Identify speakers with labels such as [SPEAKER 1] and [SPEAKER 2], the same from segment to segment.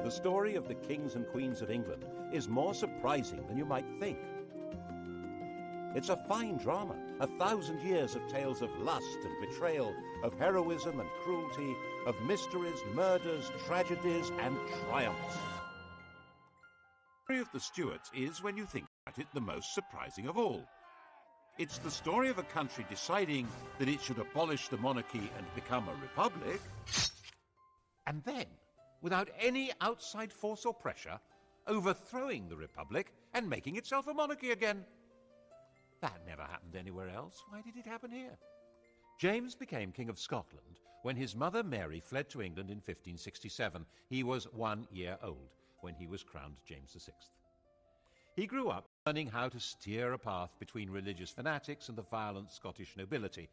[SPEAKER 1] The story of the kings and queens of England is more surprising than you might think. It's a fine drama, 1,000 years of tales of lust and betrayal, of heroism and cruelty, of mysteries, murders, tragedies, and triumphs. The story of the Stuarts is, when you think about it, the most surprising of all. It's the story of a country deciding that it should abolish the monarchy and become a republic, and then, without any outside force or pressure, overthrowing the republic and making itself a monarchy again. That never happened anywhere else. Why did it happen here? James became King of Scotland when his mother Mary fled to England in 1567. He was 1 year old when he was crowned James VI. He grew up learning how to steer a path between religious fanatics and the violent Scottish nobility,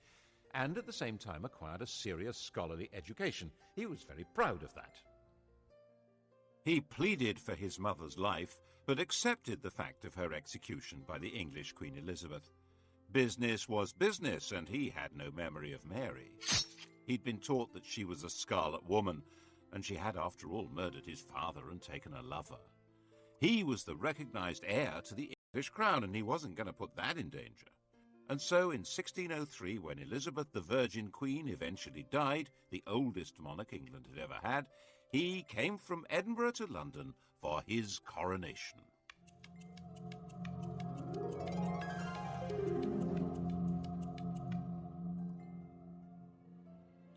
[SPEAKER 1] and at the same time acquired a serious scholarly education. He was very proud of that. He pleaded for his mother's life, but accepted the fact of her execution by the English Queen Elizabeth. Business was business, and he had no memory of Mary. He'd been taught that she was a Scarlet Woman, and she had, after all, murdered his father and taken a lover. He was the recognized heir to the English crown, and he wasn't going to put that in danger. And so in 1603, when Elizabeth the Virgin Queen eventually died, the oldest monarch England had ever had, he came from Edinburgh to London for his coronation.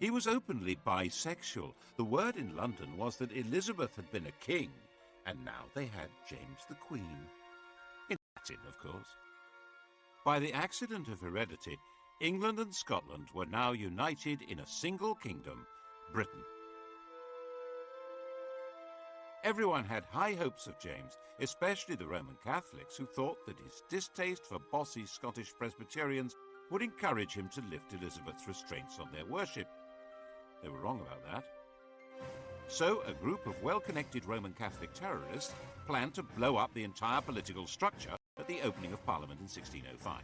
[SPEAKER 1] He was openly bisexual. The word in London was that Elizabeth had been a king, and now they had James the Queen. In Latin, of course. By the accident of heredity, England and Scotland were now united in a single kingdom, Britain. Everyone had high hopes of James, especially the Roman Catholics, who thought that his distaste for bossy Scottish Presbyterians would encourage him to lift Elizabeth's restraints on their worship. They were wrong about that. So a group of well-connected Roman Catholic terrorists planned to blow up the entire political structure at the opening of Parliament in 1605.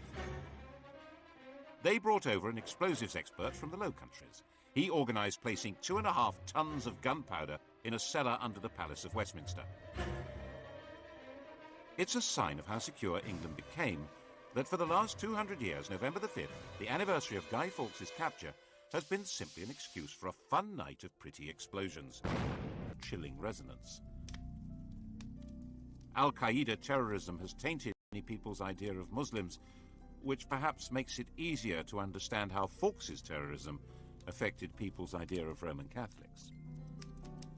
[SPEAKER 1] They brought over an explosives expert from the Low Countries. He organised placing 2.5 tons of gunpowder in a cellar under the Palace of Westminster. It's a sign of how secure England became that for the last 200 years, November the 5th, the anniversary of Guy Fawkes' capture, has been simply an excuse for a fun night of pretty explosions. Chilling resonance. Al-Qaeda terrorism has tainted many people's idea of Muslims, which perhaps makes it easier to understand how Fawkes' terrorism affected people's idea of Roman Catholics.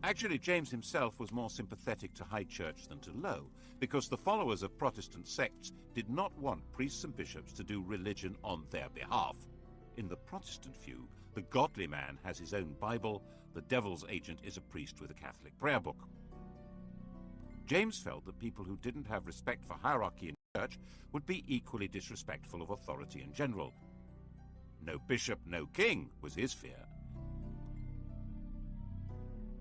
[SPEAKER 1] Actually, James himself was more sympathetic to high church than to low, because the followers of Protestant sects did not want priests and bishops to do religion on their behalf. In the Protestant view, the godly man has his own Bible, the devil's agent is a priest with a Catholic prayer book. James felt that people who didn't have respect for hierarchy in church would be equally disrespectful of authority in general. No bishop, no king was his fear.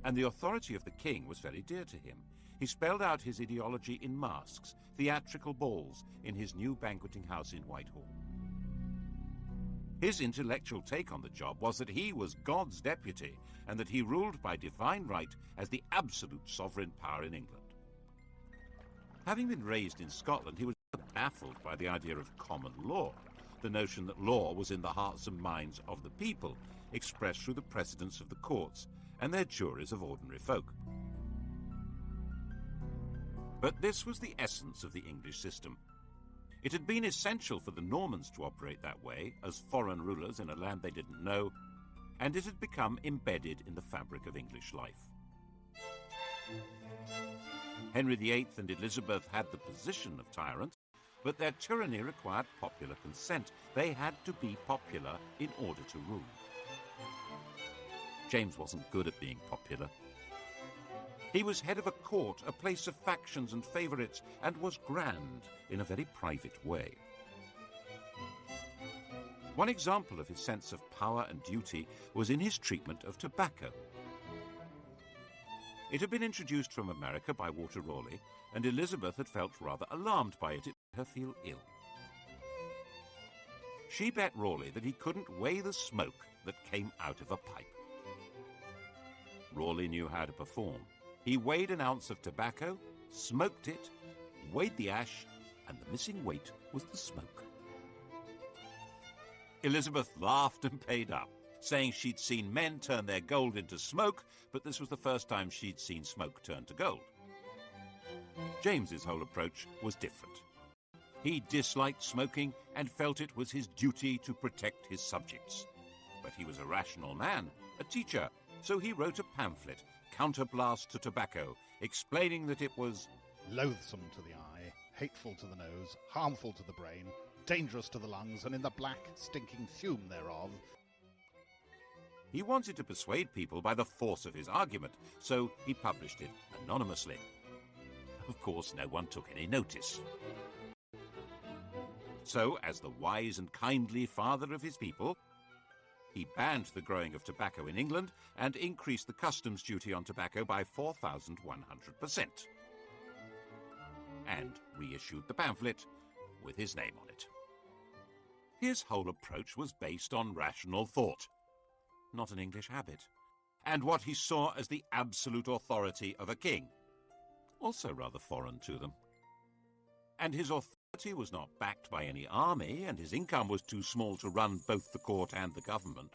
[SPEAKER 1] And the authority of the king was very dear to him. He spelled out his ideology in masks, theatrical balls, in his new banqueting house in Whitehall. His intellectual take on the job was that he was God's deputy and that he ruled by divine right as the absolute sovereign power in England. Having been raised in Scotland, he was baffled by the idea of common law, the notion that law was in the hearts and minds of the people, expressed through the precedents of the courts and their juries of ordinary folk. But this was the essence of the English system. It had been essential for the Normans to operate that way, as foreign rulers in a land they didn't know, and it had become embedded in the fabric of English life. Henry VIII and Elizabeth had the position of tyrants, but their tyranny required popular consent. They had to be popular in order to rule. James wasn't good at being popular. He was head of a court, a place of factions and favourites, and was grand in a very private way. One example of his sense of power and duty was in his treatment of tobacco. It had been introduced from America by Walter Raleigh, and Elizabeth had felt rather alarmed by it. It made her feel ill. She bet Raleigh that he couldn't weigh the smoke that came out of a pipe. Raleigh knew how to perform. He weighed an ounce of tobacco, smoked it, weighed the ash, and the missing weight was the smoke. Elizabeth laughed and paid up, saying she'd seen men turn their gold into smoke, but this was the first time she'd seen smoke turn to gold. James's whole approach was different. He disliked smoking and felt it was his duty to protect his subjects. But he was a rational man, a teacher, so he wrote a pamphlet, Counterblast to Tobacco, explaining that it was
[SPEAKER 2] loathsome to the eye, hateful to the nose, harmful to the brain, dangerous to the lungs, and in the black, stinking fume thereof.
[SPEAKER 1] He wanted to persuade people by the force of his argument, so he published it anonymously. Of course, no one took any notice. So, as the wise and kindly father of his people, he banned the growing of tobacco in England and increased the customs duty on tobacco by 4,100%. And reissued the pamphlet with his name on it. His whole approach was based on rational thought, not an English habit, and what he saw as the absolute authority of a king, also rather foreign to them. And his authority was not backed by any army, and his income was too small to run both the court and the government.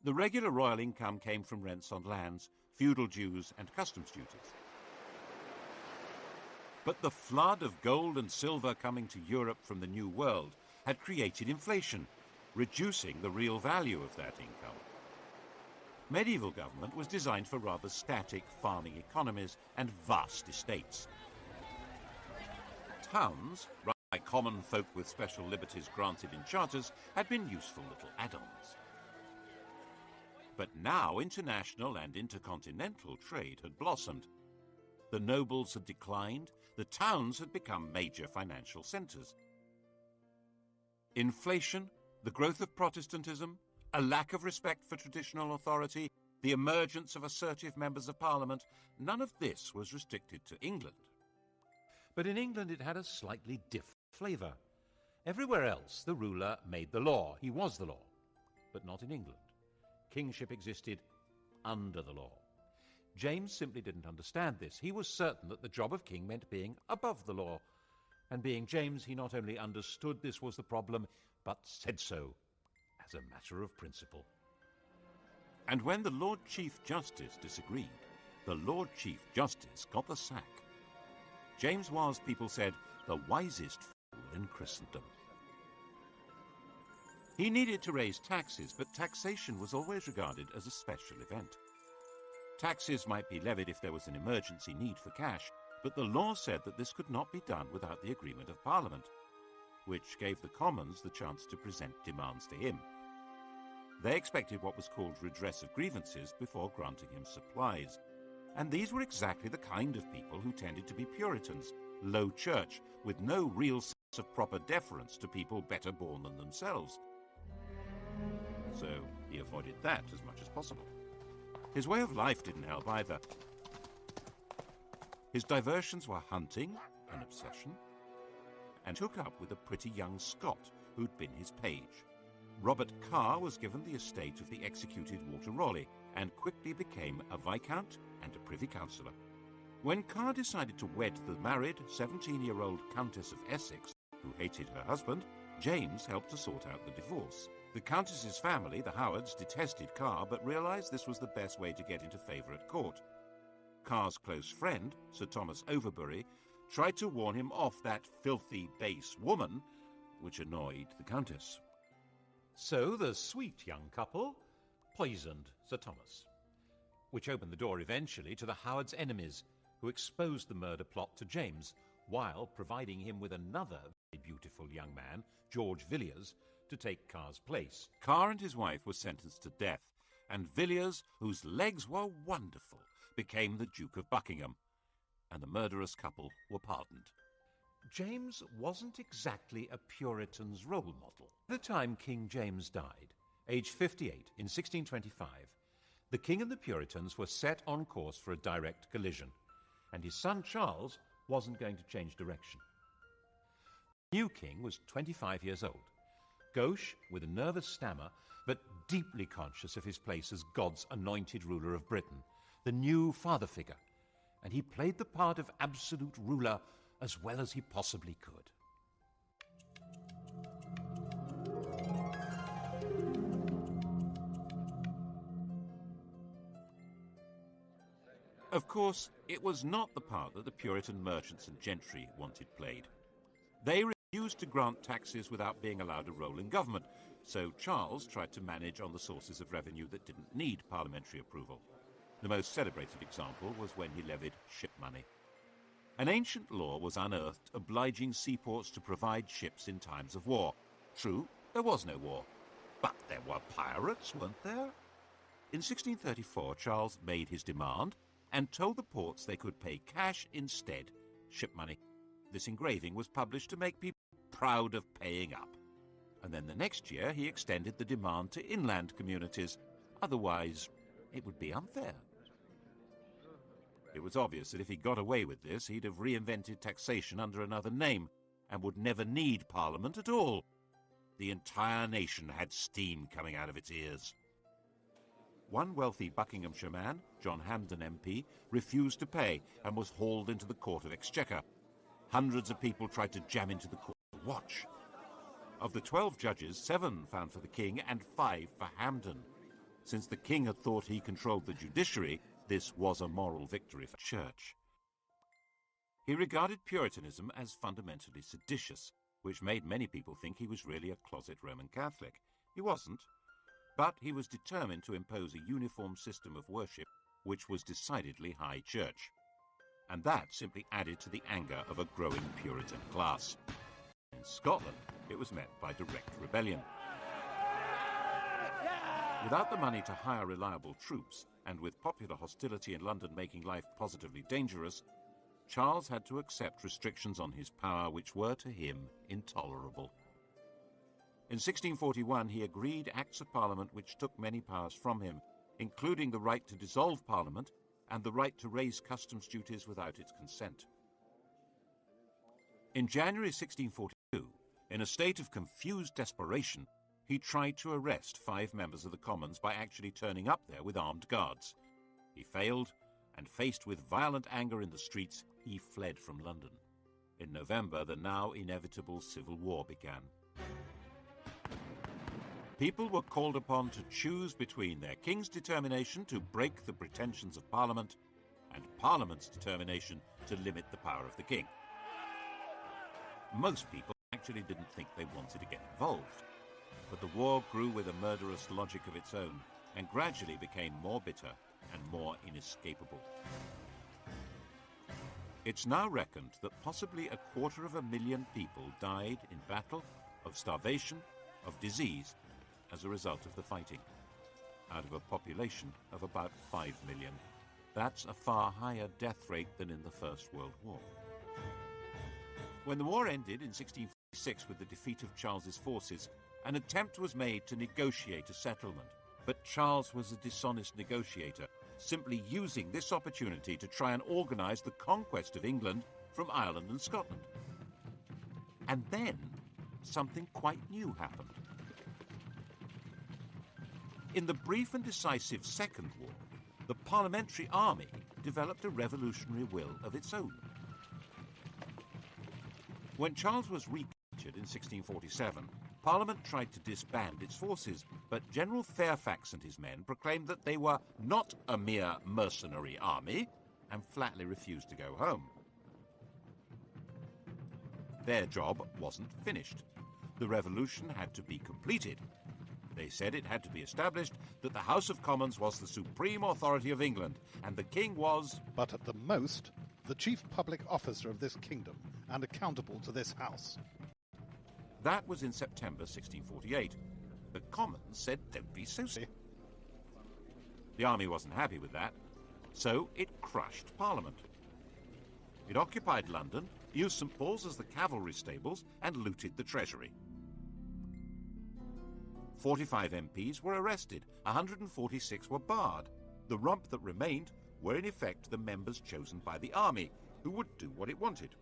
[SPEAKER 1] The regular royal income came from rents on lands, feudal dues, and customs duties. But the flood of gold and silver coming to Europe from the New World had created inflation, reducing the real value of that income. Medieval government was designed for rather static farming economies and vast estates. Towns, run by common folk with special liberties granted in charters, had been useful little add-ons. But now international and intercontinental trade had blossomed. The nobles had declined, the towns had become major financial centres. Inflation, the growth of Protestantism, a lack of respect for traditional authority, the emergence of assertive members of Parliament, none of this was restricted to England. But in England it had a slightly different flavour. Everywhere else the ruler made the law, he was the law, but not in England. Kingship existed under the law. James simply didn't understand this. He was certain that the job of king meant being above the law. And being James, he not only understood this was the problem, but said so, as a matter of principle. And when the Lord Chief Justice disagreed, the Lord Chief Justice got the sack. James was, people said, the wisest fool in Christendom. He needed to raise taxes, but taxation was always regarded as a special event. Taxes might be levied if there was an emergency need for cash, but the law said that this could not be done without the agreement of Parliament, which gave the Commons the chance to present demands to him. They expected what was called redress of grievances before granting him supplies, and these were exactly the kind of people who tended to be Puritans, low church, with no real sense of proper deference to people better born than themselves. So he avoided that as much as possible. His way of life didn't help either. His diversions were hunting, an obsession, and took up with a pretty young Scot who'd been his page. Robert Carr was given the estate of the executed Walter Raleigh and quickly became a viscount and a privy councillor. When Carr decided to wed the married 17-year-old Countess of Essex, who hated her husband, James helped to sort out the divorce. The Countess's family, the Howards, detested Carr but realised this was the best way to get into favour at court. Carr's close friend, Sir Thomas Overbury, tried to warn him off that filthy, base woman, which annoyed the Countess. So the sweet young couple poisoned Sir Thomas, which opened the door eventually to the Howards' enemies, who exposed the murder plot to James, while providing him with another very beautiful young man, George Villiers, to take Carr's place. Carr and his wife were sentenced to death, and Villiers, whose legs were wonderful, became the Duke of Buckingham, and the murderous couple were pardoned. James wasn't exactly a Puritan's role model. By the time King James died, aged 58, in 1625, the king and the Puritans were set on course for a direct collision, and his son Charles wasn't going to change direction. The new king was 25 years old, gauche with a nervous stammer, but deeply conscious of his place as God's anointed ruler of Britain, the new father figure, and he played the part of absolute ruler as well as he possibly could. Of course, it was not the part that the Puritan merchants and gentry wanted played. They refused to grant taxes without being allowed a role in government, so Charles tried to manage on the sources of revenue that didn't need parliamentary approval. The most celebrated example was when he levied ship money. An ancient law was unearthed obliging seaports to provide ships in times of war. True, there was no war, but there were pirates, weren't there? In 1634, Charles made his demand and told the ports they could pay cash instead, ship money. This engraving was published to make people proud of paying up. And then the next year he extended the demand to inland communities. Otherwise, it would be unfair. It was obvious that if he got away with this, he'd have reinvented taxation under another name and would never need Parliament at all. The entire nation had steam coming out of its ears. One wealthy Buckinghamshire man, John Hampden MP, refused to pay and was hauled into the Court of Exchequer. Hundreds of people tried to jam into the court to watch. Of the 12 judges, 7 found for the king and 5 for Hampden. Since the king had thought he controlled the judiciary, this was a moral victory for the church. He regarded Puritanism as fundamentally seditious, which made many people think he was really a closet Roman Catholic. He wasn't. But he was determined to impose a uniform system of worship which was decidedly high church. And that simply added to the anger of a growing Puritan class. In Scotland, it was met by direct rebellion. Without the money to hire reliable troops, and with popular hostility in London making life positively dangerous, Charles had to accept restrictions on his power which were to him intolerable. In 1641, he agreed Acts of Parliament which took many powers from him, including the right to dissolve Parliament and the right to raise customs duties without its consent. In January 1642, in a state of confused desperation, he tried to arrest 5 members of the Commons by actually turning up there with armed guards. He failed, and faced with violent anger in the streets, he fled from London. In November, the now inevitable civil war began. People were called upon to choose between their king's determination to break the pretensions of Parliament and Parliament's determination to limit the power of the king. Most people actually didn't think they wanted to get involved, but the war grew with a murderous logic of its own and gradually became more bitter and more inescapable. It's now reckoned that possibly 250,000 people died in battle, of starvation, of disease, as a result of the fighting, out of a population of about 5 million. That's a far higher death rate than in the First World War. When the war ended in 1646 with the defeat of Charles's forces, an attempt was made to negotiate a settlement, but Charles was a dishonest negotiator, simply using this opportunity to try and organise the conquest of England from Ireland and Scotland. And then something quite new happened. In the brief and decisive Second War, the Parliamentary Army developed a revolutionary will of its own. When Charles was recaptured in 1647, Parliament tried to disband its forces, but General Fairfax and his men proclaimed that they were not a mere mercenary army and flatly refused to go home. Their job wasn't finished. The revolution had to be completed. They said it had to be established that the House of Commons was the supreme authority of England, and the king was,
[SPEAKER 2] but at the most, the chief public officer of this kingdom, and accountable to this house.
[SPEAKER 1] That was in September 1648. The Commons said, don't be so silly. The army wasn't happy with that, so it crushed Parliament. It occupied London, used St. Paul's as the cavalry stables, and looted the treasury. 45 MPs were arrested, 146 were barred. The rump that remained were in effect the members chosen by the army, who would do what it wanted,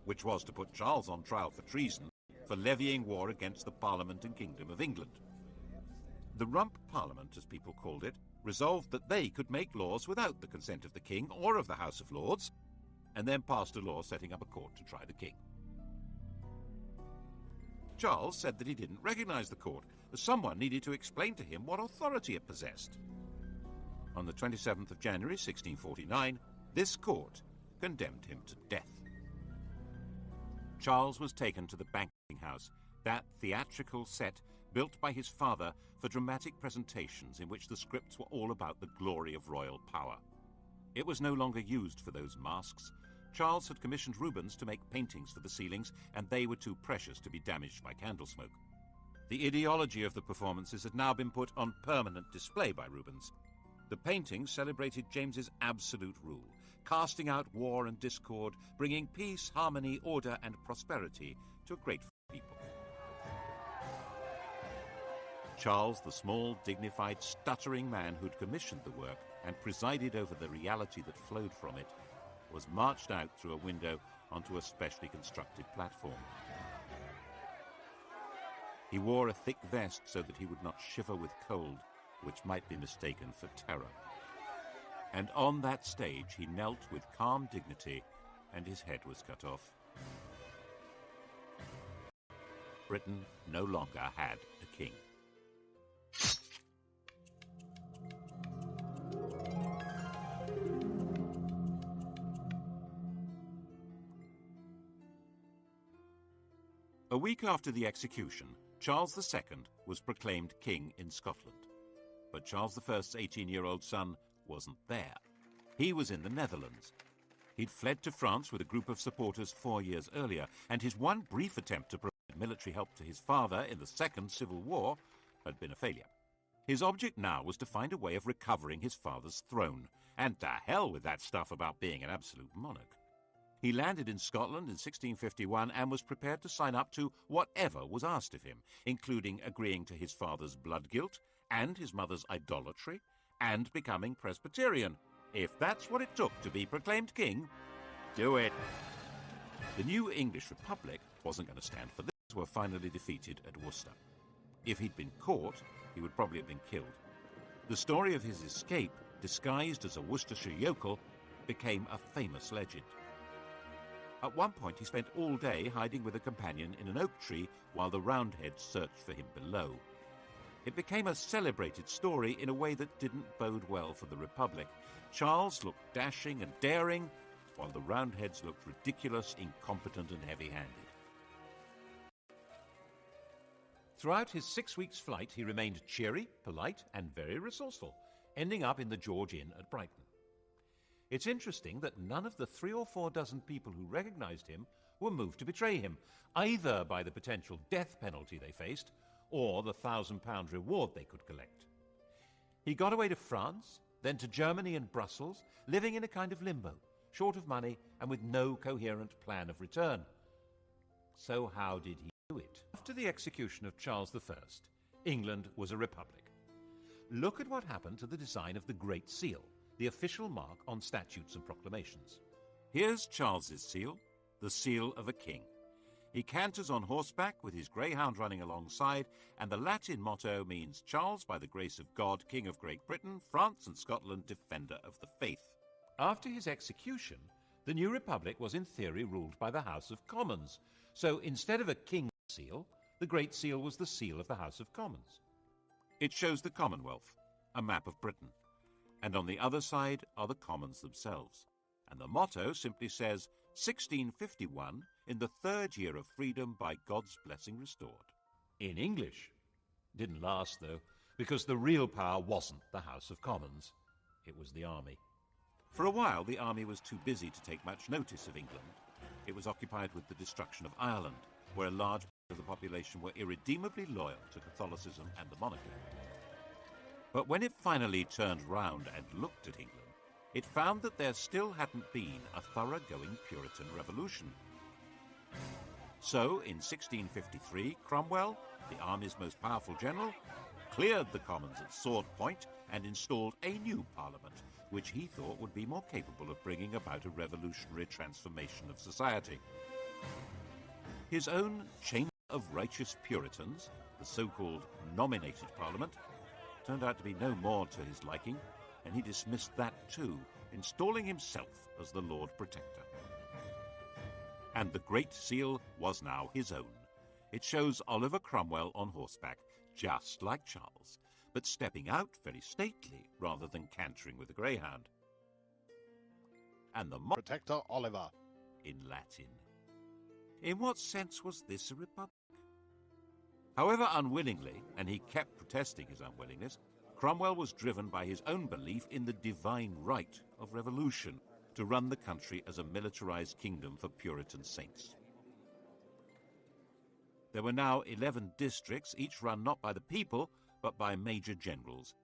[SPEAKER 1] which was to put Charles on trial for treason for levying war against the Parliament and Kingdom of England. The rump Parliament, as people called it, resolved that they could make laws without the consent of the king or of the House of Lords, and then passed a law setting up a court to try the king. Charles said that he didn't recognize the court, as someone needed to explain to him what authority it possessed. On the 27th of January 1649, this court condemned him to death. Charles was taken to the banqueting house, that theatrical set built by his father for dramatic presentations in which the scripts were all about the glory of royal power. It was no longer used for those masks. Charles had commissioned Rubens to make paintings for the ceilings, and they were too precious to be damaged by candle smoke. The ideology of the performances had now been put on permanent display by Rubens. The paintings celebrated James's absolute rule, casting out war and discord, bringing peace, harmony, order, and prosperity to a grateful people. Charles, the small, dignified, stuttering man who'd commissioned the work and presided over the reality that flowed from it, was marched out through a window onto a specially constructed platform. He wore a thick vest so that he would not shiver with cold, which might be mistaken for terror. And on that stage he knelt with calm dignity, and his head was cut off. Britain no longer had a king. A week after the execution, Charles II was proclaimed king in Scotland. But Charles I's 18-year-old son wasn't there. He was in the Netherlands. He'd fled to France with a group of supporters 4 years earlier, and his one brief attempt to provide military help to his father in the Second Civil War had been a failure. His object now was to find a way of recovering his father's throne, and to hell with that stuff about being an absolute monarch. He landed in Scotland in 1651 and was prepared to sign up to whatever was asked of him, including agreeing to his father's blood guilt and his mother's idolatry, and becoming Presbyterian. If that's what it took to be proclaimed king, do it. The new English Republic wasn't going to stand for this. Were finally defeated at Worcester. If he'd been caught, he would probably have been killed. The story of his escape, disguised as a Worcestershire yokel, became a famous legend. At one point, he spent all day hiding with a companion in an oak tree while the Roundheads searched for him below. It became a celebrated story in a way that didn't bode well for the Republic. Charles looked dashing and daring, while the Roundheads looked ridiculous, incompetent, and heavy-handed. Throughout his 6 weeks' flight, he remained cheery, polite, and very resourceful, ending up in the George Inn at Brighton. It's interesting that none of the 3 or 4 dozen people who recognized him were moved to betray him, either by the potential death penalty they faced or the £1,000 reward they could collect. He got away to France, then to Germany and Brussels, living in a kind of limbo, short of money and with no coherent plan of return. So how did he do it? After the execution of Charles I, England was a republic. Look at what happened to the design of the Great Seal, the official mark on statutes and proclamations. Here's Charles's seal, the seal of a king. He canters on horseback with his greyhound running alongside, and the Latin motto means Charles, by the grace of God, King of Great Britain, France and Scotland, defender of the faith. After his execution, the new republic was in theory ruled by the House of Commons. So instead of a king's seal, the Great Seal was the seal of the House of Commons. It shows the Commonwealth, a map of Britain. And on the other side are the Commons themselves. And the motto simply says, 1651, in the 3rd year of freedom by God's blessing restored. In English. Didn't last, though, because the real power wasn't the House of Commons. It was the army. For a while, the army was too busy to take much notice of England. It was occupied with the destruction of Ireland, where a large part of the population were irredeemably loyal to Catholicism and the monarchy. But when it finally turned round and looked at England, it found that there still hadn't been a thoroughgoing Puritan revolution. So, in 1653, Cromwell, the army's most powerful general, cleared the Commons at sword point and installed a new parliament, which he thought would be more capable of bringing about a revolutionary transformation of society. His own Chamber of Righteous Puritans, the so-called nominated parliament, turned out to be no more to his liking, and he dismissed that too, installing himself as the Lord Protector. And the Great Seal was now his own. It shows Oliver Cromwell on horseback, just like Charles, but stepping out very stately rather than cantering with a greyhound. And the
[SPEAKER 2] Protector Oliver.
[SPEAKER 1] In Latin. In what sense was this a republic? However unwillingly, and he kept protesting his unwillingness, Cromwell was driven by his own belief in the divine right of revolution to run the country as a militarized kingdom for Puritan saints. There were now 11 districts, each run not by the people, but by major generals.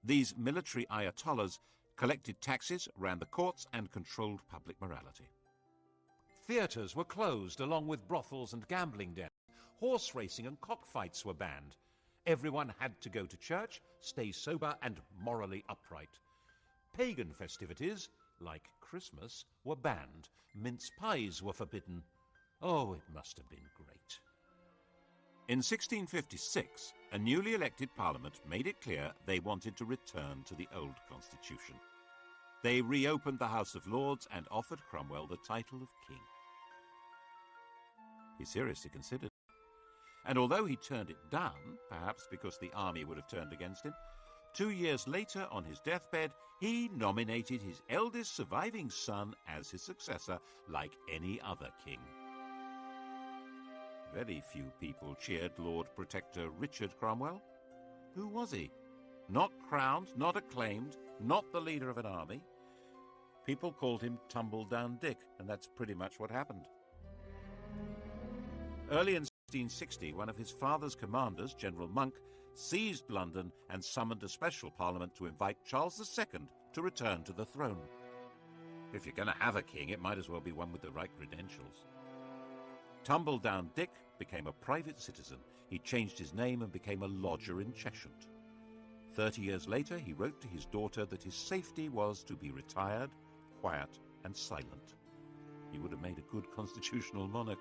[SPEAKER 1] These military ayatollahs collected taxes, ran the courts, and controlled public morality. Theatres were closed, along with brothels and gambling dens. Horse racing and cockfights were banned. Everyone had to go to church, stay sober, and morally upright. Pagan festivities, like Christmas, were banned. Mince pies were forbidden. Oh, it must have been great. In 1656, a newly elected Parliament made it clear they wanted to return to the old constitution. They reopened the House of Lords and offered Cromwell the title of king. He seriously considered it. And although he turned it down, perhaps because the army would have turned against him, 2 years later, on his deathbed, he nominated his eldest surviving son as his successor, like any other king. Very few people cheered Lord Protector Richard Cromwell. Who was he? Not crowned, not acclaimed, not the leader of an army. People called him Tumble-Down Dick, and that's pretty much what happened. Early in 1660, one of his father's commanders, General Monk, seized London and summoned a special parliament to invite Charles II to return to the throne. If you're going to have a king, it might as well be one with the right credentials. Tumble-Down Dick became a private citizen. He changed his name and became a lodger in Cheshire. 30 years later, he wrote to his daughter that his safety was to be retired, quiet, and silent. He would have made a good constitutional monarch.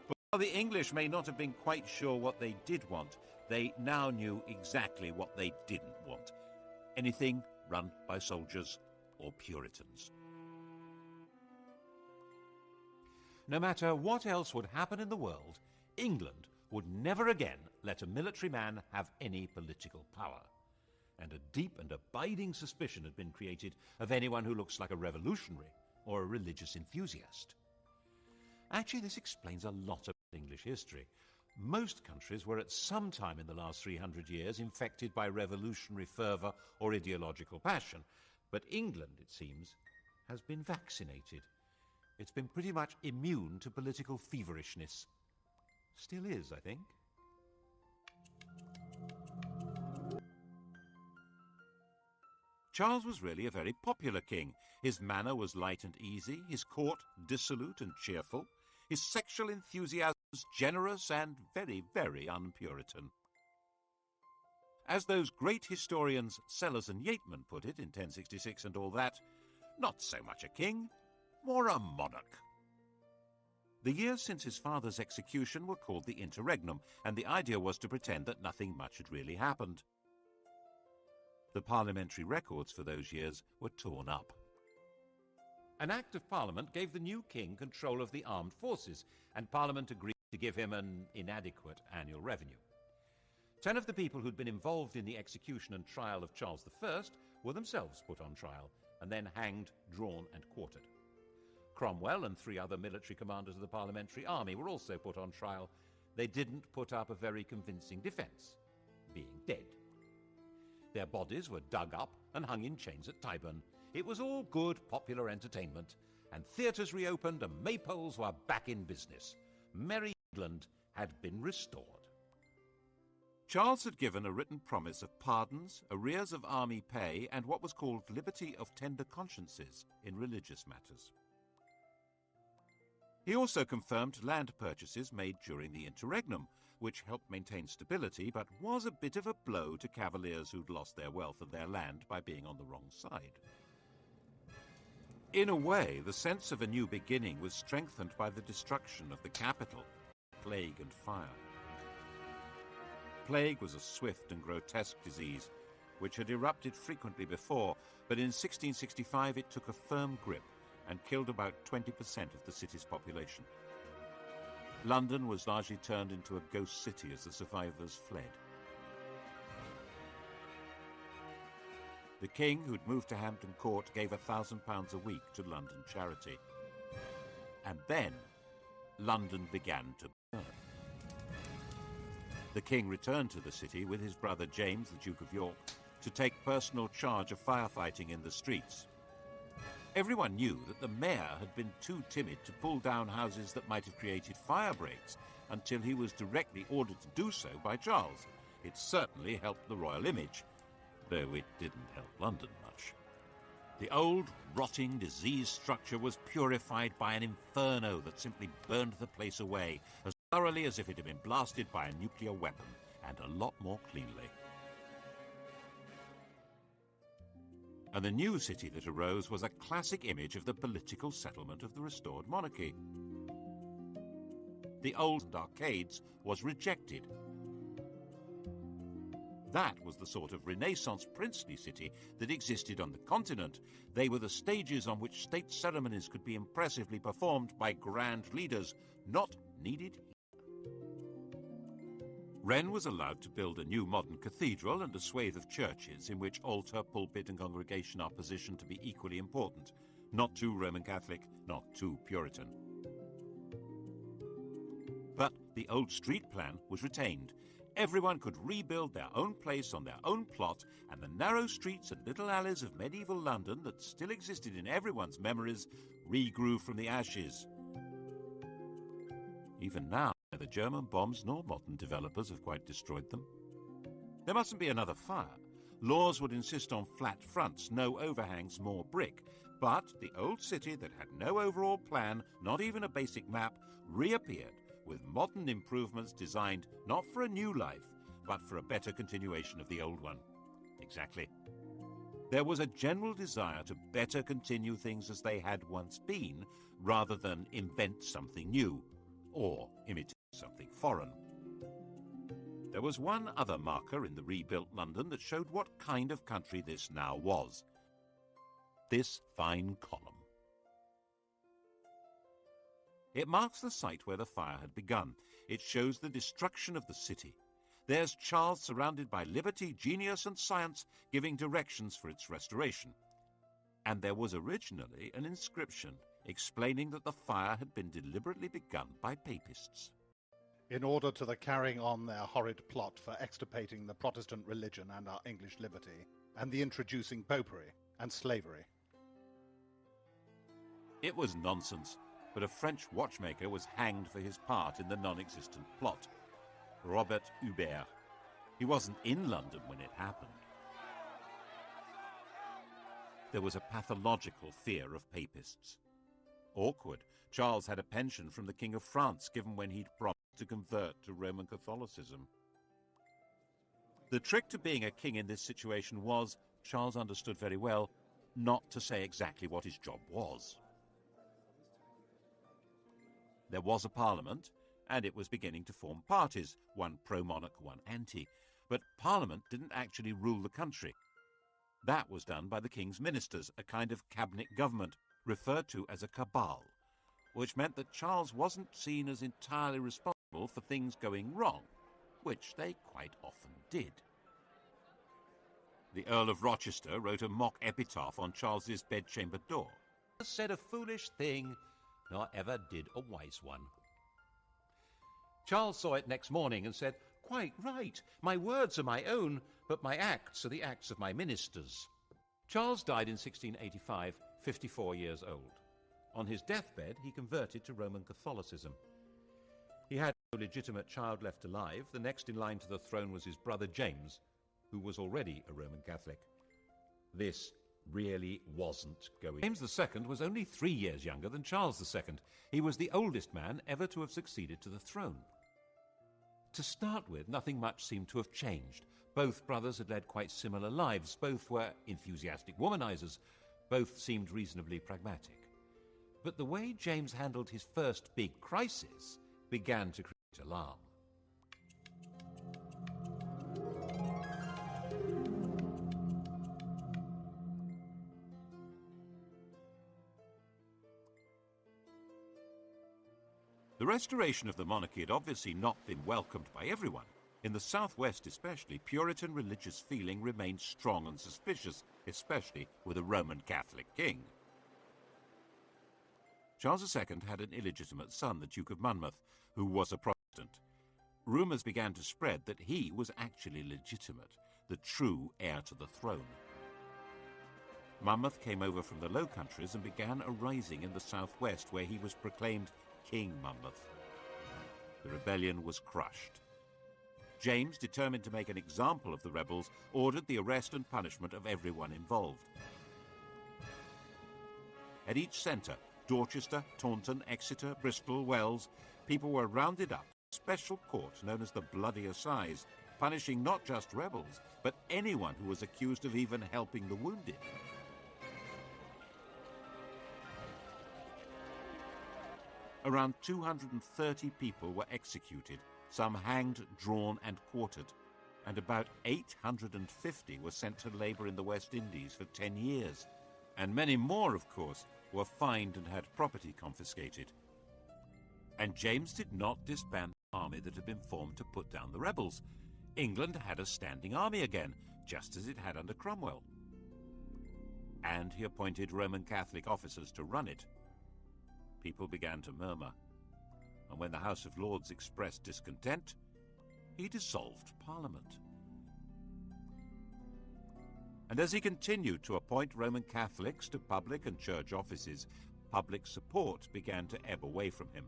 [SPEAKER 1] But while the English may not have been quite sure what they did want, they now knew exactly what they didn't want. Anything run by soldiers or Puritans. No matter what else would happen in the world, England would never again let a military man have any political power. And a deep and abiding suspicion had been created of anyone who looks like a revolutionary or a religious enthusiast. Actually, this explains a lot of English history. Most countries were at some time in the last 300 years infected by revolutionary fervour or ideological passion. But England, it seems, has been vaccinated. It's been pretty much immune to political feverishness. Still is, I think. Charles was really a very popular king. His manner was light and easy, his court dissolute and cheerful, his sexual enthusiasms generous and very, very un-Puritan. As those great historians Sellers and Yeatman put it in 1066 and all that, not so much a king, more a monarch. The years since his father's execution were called the Interregnum, and the idea was to pretend that nothing much had really happened. The parliamentary records for those years were torn up. An Act of Parliament gave the new king control of the armed forces, and Parliament agreed to give him an inadequate annual revenue. 10 of the people who'd been involved in the execution and trial of Charles I were themselves put on trial, and then hanged, drawn, and quartered. Cromwell and 3 other military commanders of the parliamentary army were also put on trial. They didn't put up a very convincing defence, being dead. Their bodies were dug up and hung in chains at Tyburn. It was all good popular entertainment, and theatres reopened and maypoles were back in business. Merry England had been restored. Charles had given a written promise of pardons, arrears of army pay, and what was called liberty of tender consciences in religious matters. He also confirmed land purchases made during the Interregnum, which helped maintain stability but was a bit of a blow to cavaliers who'd lost their wealth and their land by being on the wrong side. In a way, the sense of a new beginning was strengthened by the destruction of the capital, plague and fire. Plague was a swift and grotesque disease, which had erupted frequently before, but in 1665 it took a firm grip and killed about 20% of the city's population. London was largely turned into a ghost city as the survivors fled. The king, who'd moved to Hampton Court, gave £1,000 a week to London charity. And then London began to burn. The king returned to the city with his brother James, the Duke of York, to take personal charge of firefighting in the streets. Everyone knew that the mayor had been too timid to pull down houses that might have created fire breaks until he was directly ordered to do so by Charles. It certainly helped the royal image, though it didn't help London much. The old, rotting, diseased structure was purified by an inferno that simply burned the place away as thoroughly as if it had been blasted by a nuclear weapon, and a lot more cleanly. And the new city that arose was a classic image of the political settlement of the restored monarchy. The old arcades was rejected. That was the sort of Renaissance princely city that existed on the continent. They were the stages on which state ceremonies could be impressively performed by grand leaders, not needed here. Wren was allowed to build a new modern cathedral and a swathe of churches in which altar, pulpit and congregation are positioned to be equally important, not too Roman Catholic, not too Puritan. But the old street plan was retained. Everyone could rebuild their own place on their own plot, and the narrow streets and little alleys of medieval London that still existed in everyone's memories regrew from the ashes. Even now, neither German bombs nor modern developers have quite destroyed them. There mustn't be another fire. Laws would insist on flat fronts, no overhangs, more brick. But the old city that had no overall plan, not even a basic map, reappeared with modern improvements designed not for a new life, but for a better continuation of the old one. Exactly. There was a general desire to better continue things as they had once been, rather than invent something new, or imitate something foreign. There was one other marker in the rebuilt London that showed what kind of country this now was. This fine column. It marks the site where the fire had begun. It shows the destruction of the city. There's Charles surrounded by liberty, genius and science, giving directions for its restoration. And there was originally an inscription explaining that the fire had been deliberately begun by papists.
[SPEAKER 2] In order to the carrying on their horrid plot for extirpating the Protestant religion and our English liberty, and the introducing popery and slavery.
[SPEAKER 1] It was nonsense, but a French watchmaker was hanged for his part in the non-existent plot. Robert Hubert. He wasn't in London when it happened. There was a pathological fear of papists. Awkward. Charles had a pension from the King of France given when he'd promised to convert to Roman Catholicism. The trick to being a king in this situation was, Charles understood very well, not to say exactly what his job was. There was a parliament, and it was beginning to form parties, one pro-monarch, one anti. But Parliament didn't actually rule the country. That was done by the king's ministers, a kind of cabinet government, referred to as a cabal, which meant that Charles wasn't seen as entirely responsible for things going wrong, which they quite often did. The Earl of Rochester wrote a mock epitaph on Charles's bedchamber door. Said a foolish thing, nor ever did a wise one. Charles saw it next morning and said, "Quite right, my words are my own, but my acts are the acts of my ministers." Charles died in 1685, 54 years old. On his deathbed, he converted to Roman Catholicism. He had no legitimate child left alive. The next in line to the throne was his brother James, who was already a Roman Catholic. This really wasn't going. James II was only 3 years younger than Charles II. He was the oldest man ever to have succeeded to the throne. To start with, nothing much seemed to have changed. Both brothers had led quite similar lives. Both were enthusiastic womanizers. Both seemed reasonably pragmatic. But the way James handled his first big crisis began to create alarm. The restoration of the monarchy had obviously not been welcomed by everyone. In the southwest especially, Puritan religious feeling remained strong and suspicious, especially with a Roman Catholic king. Charles II had an illegitimate son, the Duke of Monmouth, who was a Protestant. Rumours began to spread that he was actually legitimate, the true heir to the throne. Monmouth came over from the Low Countries and began a rising in the southwest, where he was proclaimed King Monmouth. The rebellion was crushed. James, determined to make an example of the rebels, ordered the arrest and punishment of everyone involved. At each centre, Dorchester, Taunton, Exeter, Bristol, Wells, people were rounded up. A special court known as the Bloody Assize, punishing not just rebels, but anyone who was accused of even helping the wounded. Around 230 people were executed, some hanged, drawn and quartered, and about 850 were sent to labour in the West Indies for 10 years. And many more, of course, were fined and had property confiscated. And James did not disband the army that had been formed to put down the rebels. England had a standing army again, just as it had under Cromwell. And he appointed Roman Catholic officers to run it. People began to murmur, and when the House of Lords expressed discontent, he dissolved Parliament. And as he continued to appoint Roman Catholics to public and church offices, public support began to ebb away from him.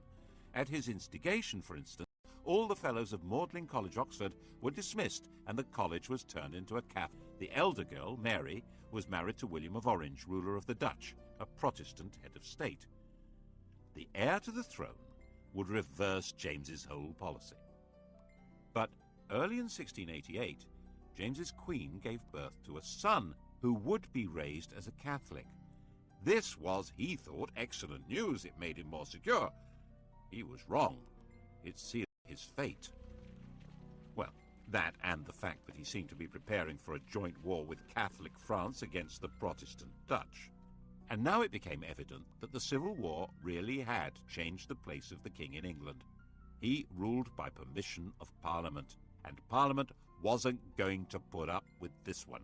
[SPEAKER 1] At his instigation, for instance, all the fellows of Magdalen College, Oxford, were dismissed, and the college was turned into a Catholic. The elder girl, Mary, was married to William of Orange, ruler of the Dutch, a Protestant head of state. The heir to the throne would reverse James's whole policy. But early in 1688, James's queen gave birth to a son who would be raised as a Catholic. This was, he thought, excellent news. It made him more secure. He was wrong. It sealed his fate. Well, that and the fact that he seemed to be preparing for a joint war with Catholic France against the Protestant Dutch. And now it became evident that the Civil War really had changed the place of the king in England. He ruled by permission of Parliament, and Parliament wasn't going to put up with this one.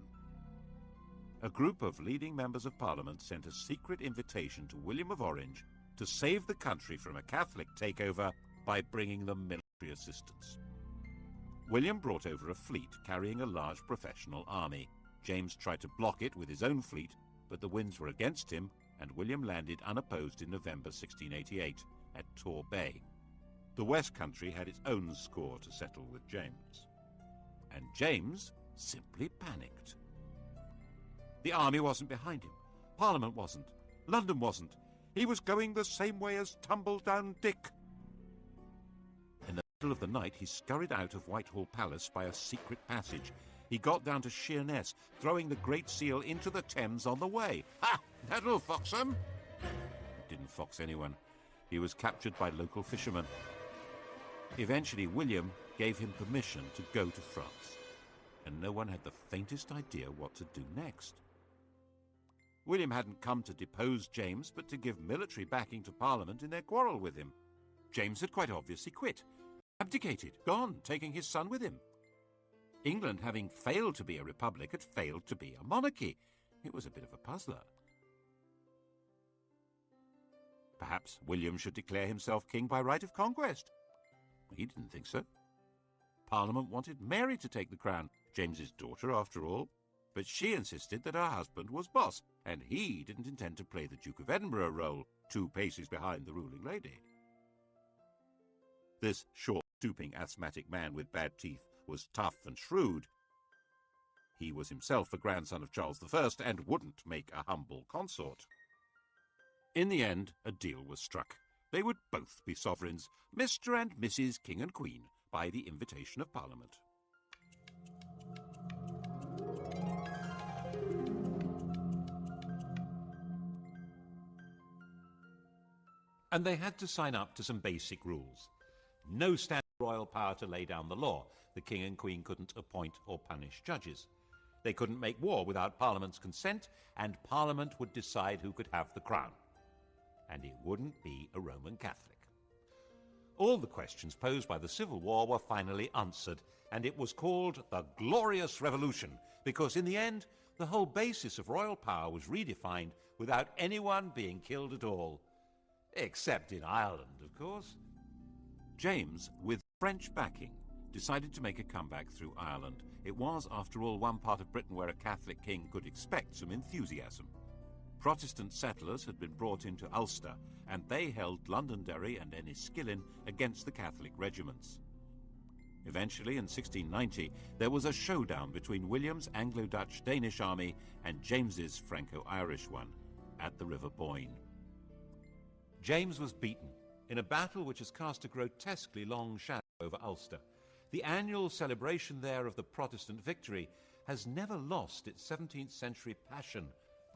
[SPEAKER 1] A group of leading members of Parliament sent a secret invitation to William of Orange to save the country from a Catholic takeover by bringing them military assistance. William brought over a fleet carrying a large professional army. James tried to block it with his own fleet, but the winds were against him, and William landed unopposed in November 1688 at Tor Bay. The West Country had its own score to settle with James. And James simply panicked. The army wasn't behind him. Parliament wasn't. London wasn't. He was going the same way as Tumbledown Dick. In the middle of the night, he scurried out of Whitehall Palace by a secret passage. He got down to Sheerness, throwing the Great Seal into the Thames on the way. Ha! That'll fox him! It didn't fox anyone. He was captured by local fishermen. Eventually, William gave him permission to go to France, and no one had the faintest idea what to do next. William hadn't come to depose James, but to give military backing to Parliament in their quarrel with him. James had quite obviously quit, abdicated, gone, taking his son with him. England, having failed to be a republic, had failed to be a monarchy. It was a bit of a puzzler. Perhaps William should declare himself king by right of conquest. He didn't think so. Parliament wanted Mary to take the crown, James's daughter after all, but she insisted that her husband was boss, and he didn't intend to play the Duke of Edinburgh role, 2 paces behind the ruling lady. This short, stooping, asthmatic man with bad teeth was tough and shrewd. He was himself a grandson of Charles I and wouldn't make a humble consort. In the end, a deal was struck. They would both be sovereigns, Mr. and Mrs. King and Queen, by the invitation of Parliament. And they had to sign up to some basic rules. No standing royal power to lay down the law. The king and queen couldn't appoint or punish judges. They couldn't make war without Parliament's consent, and Parliament would decide who could have the crown. And it wouldn't be a Roman Catholic. All the questions posed by the Civil War were finally answered, and it was called the Glorious Revolution, because in the end, the whole basis of royal power was redefined without anyone being killed at all. Except in Ireland, of course. James, with French backing, decided to make a comeback through Ireland. It was, after all, one part of Britain where a Catholic king could expect some enthusiasm. Protestant settlers had been brought into Ulster, and they held Londonderry and Enniskillen against the Catholic regiments. Eventually, in 1690, there was a showdown between William's Anglo-Dutch-Danish army and James's Franco-Irish one at the River Boyne. James was beaten in a battle which has cast a grotesquely long shadow over Ulster. The annual celebration there of the Protestant victory has never lost its 17th century passion.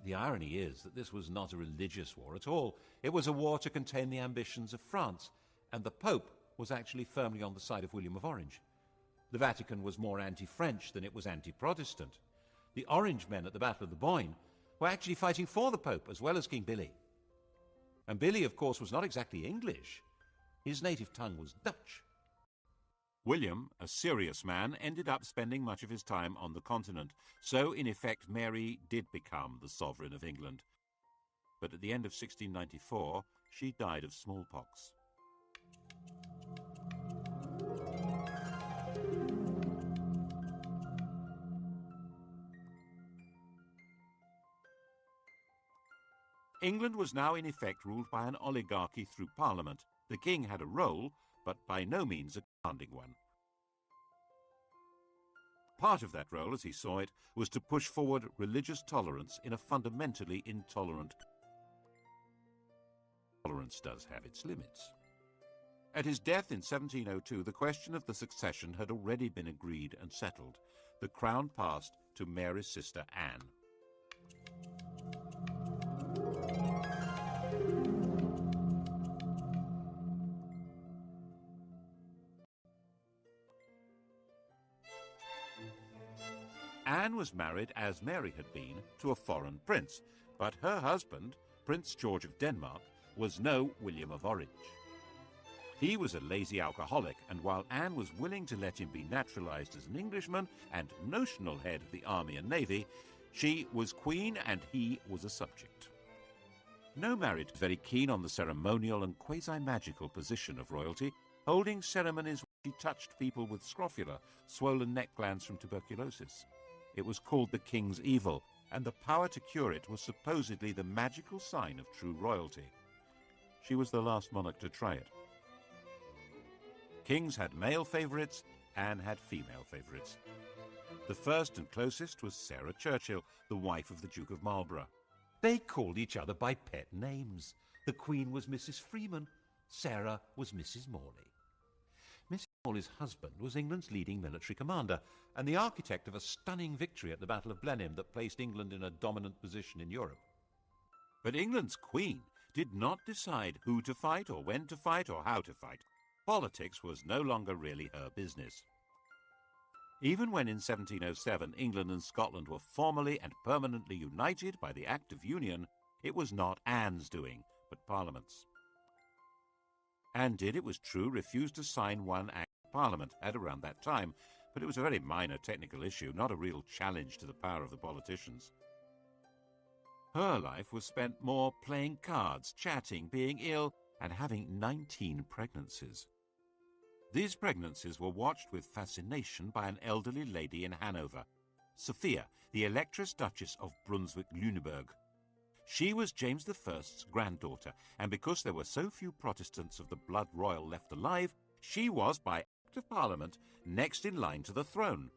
[SPEAKER 1] The irony is that this was not a religious war at all. It was a war to contain the ambitions of France, and the Pope was actually firmly on the side of William of Orange. The Vatican was more anti-French than it was anti-Protestant. The Orange men at the Battle of the Boyne were actually fighting for the Pope as well as King Billy. And Billy, of course, was not exactly English. His native tongue was Dutch. William, a serious man, ended up spending much of his time on the continent, so in effect Mary did become the sovereign of England. But at the end of 1694, she died of smallpox. England was now in effect ruled by an oligarchy through Parliament. The king had a role, but by no means a commanding one. Part of that role, as he saw it, was to push forward religious tolerance in a fundamentally intolerant. Tolerance does have its limits. At his death in 1702, the question of the succession had already been agreed and settled. The crown passed to Mary's sister Anne. Anne was married, as Mary had been, to a foreign prince, but her husband, Prince George of Denmark, was no William of Orange. He was a lazy alcoholic, and while Anne was willing to let him be naturalized as an Englishman and notional head of the army and navy, she was queen and he was a subject. No marriage was very keen on the ceremonial and quasi-magical position of royalty, holding ceremonies where she touched people with scrofula, swollen neck glands from tuberculosis. It was called the king's evil, and the power to cure it was supposedly the magical sign of true royalty. She was the last monarch to try it. Kings had male favourites, Anne had female favourites. The first and closest was Sarah Churchill, the wife of the Duke of Marlborough. They called each other by pet names. The Queen was Mrs. Freeman, Sarah was Mrs. Morley. Mrs. Morley's husband was England's leading military commander and the architect of a stunning victory at the Battle of Blenheim that placed England in a dominant position in Europe. But England's Queen did not decide who to fight or when to fight or how to fight. Politics was no longer really her business. Even when in 1707 England and Scotland were formally and permanently united by the Act of Union, it was not Anne's doing, but Parliament's. Anne did, it was true, refuse to sign one Act of Parliament at around that time, but it was a very minor technical issue, not a real challenge to the power of the politicians. Her life was spent more playing cards, chatting, being ill, and having 19 pregnancies. These pregnancies were watched with fascination by an elderly lady in Hanover, Sophia, the Electress Duchess of Brunswick-Lüneburg. She was James I's granddaughter, and because there were so few Protestants of the blood royal left alive, she was, by Act of Parliament, next in line to the throne,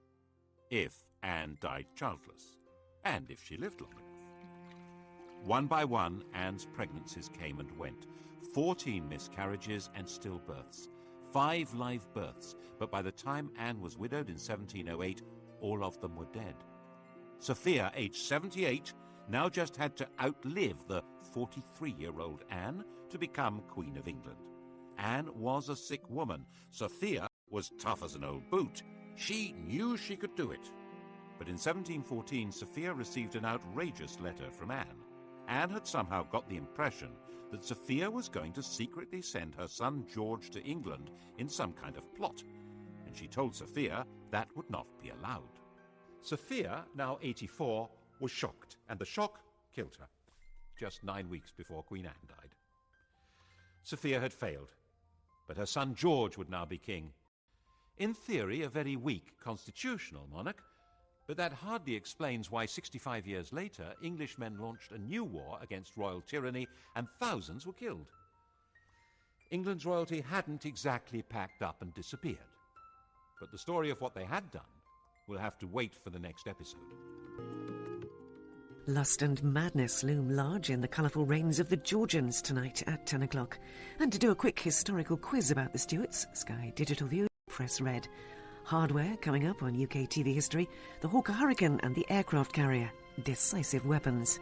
[SPEAKER 1] if Anne died childless, and if she lived long enough. One by one, Anne's pregnancies came and went. 14 miscarriages and stillbirths. 5 live births, but by the time Anne was widowed in 1708, all of them were dead. Sophia, aged 78, now just had to outlive the 43-year-old Anne to become Queen of England. Anne was a sick woman. Sophia was tough as an old boot. She knew she could do it. But in 1714, Sophia received an outrageous letter from Anne. Anne had somehow got the impression that Sophia was going to secretly send her son George to England in some kind of plot, and she told Sophia that would not be allowed. Sophia, now 84, was shocked, and the shock killed her, just 9 weeks before Queen Anne died. Sophia had failed, but her son George would now be king. In theory, a very weak constitutional monarch, but that hardly explains why 65 years later Englishmen launched a new war against royal tyranny and thousands were killed. England's royalty hadn't exactly packed up and disappeared, but the story of what they had done will have to wait for the next episode.
[SPEAKER 3] Lust and madness loom large in the colourful reigns of the Georgians tonight at 10 o'clock. And to do a quick historical quiz about the Stuarts, Sky Digital View, press red. Hardware coming up on UK TV history, the Hawker Hurricane and the aircraft carrier, decisive weapons.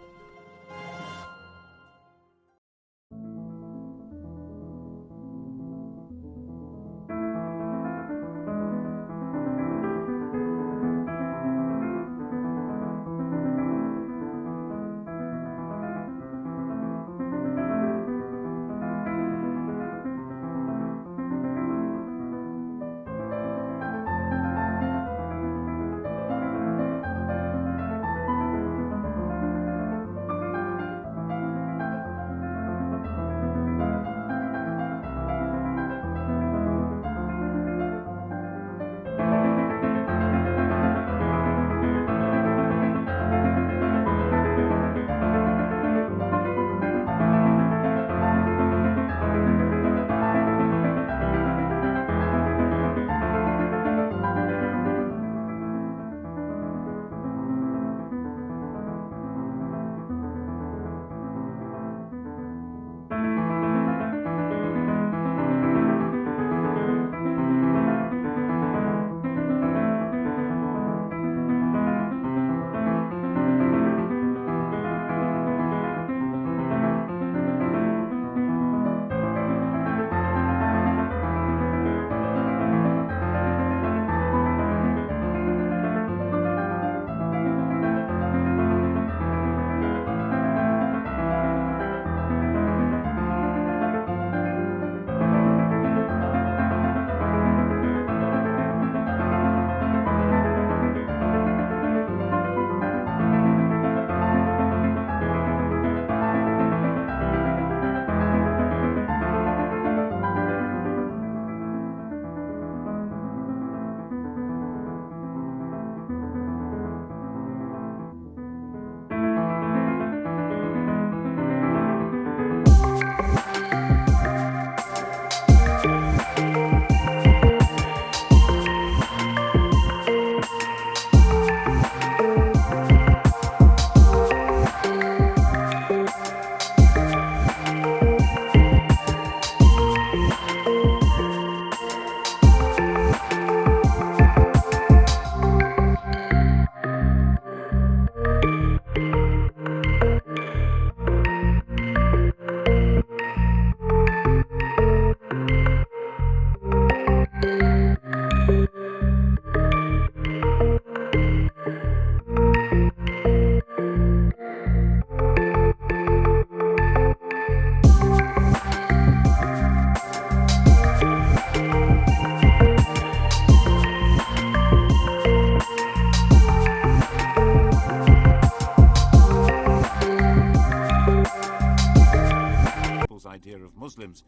[SPEAKER 1] Muslims,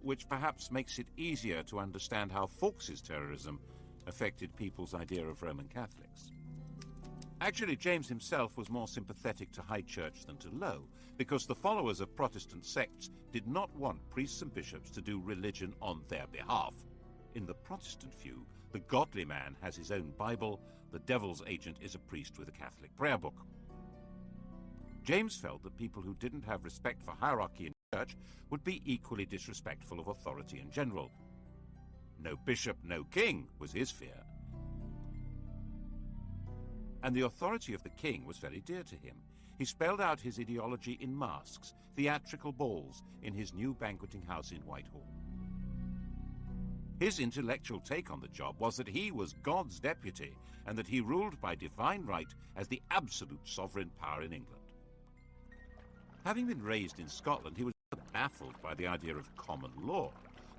[SPEAKER 1] which perhaps makes it easier to understand how Fawkes's terrorism affected people's idea of Roman Catholics. Actually, James himself was more sympathetic to High Church than to Low, because the followers of Protestant sects did not want priests and bishops to do religion on their behalf. In the Protestant view, the godly man has his own Bible, the devil's agent is a priest with a Catholic prayer book. James felt that people who didn't have respect for hierarchy in church would be equally disrespectful of authority in general. No bishop, no king was his fear. And the authority of the king was very dear to him. He spelled out his ideology in masks, theatrical balls, in his new banqueting house in Whitehall. His intellectual take on the job was that he was God's deputy and that he ruled by divine right as the absolute sovereign power in England. Having been raised in Scotland, he was a baffled by the idea of common law,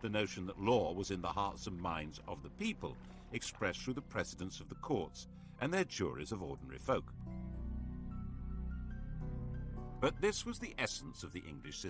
[SPEAKER 1] the notion that law was in the hearts and minds of the people, expressed through the presidents of the courts and their juries of ordinary folk. But this was the essence of the English system.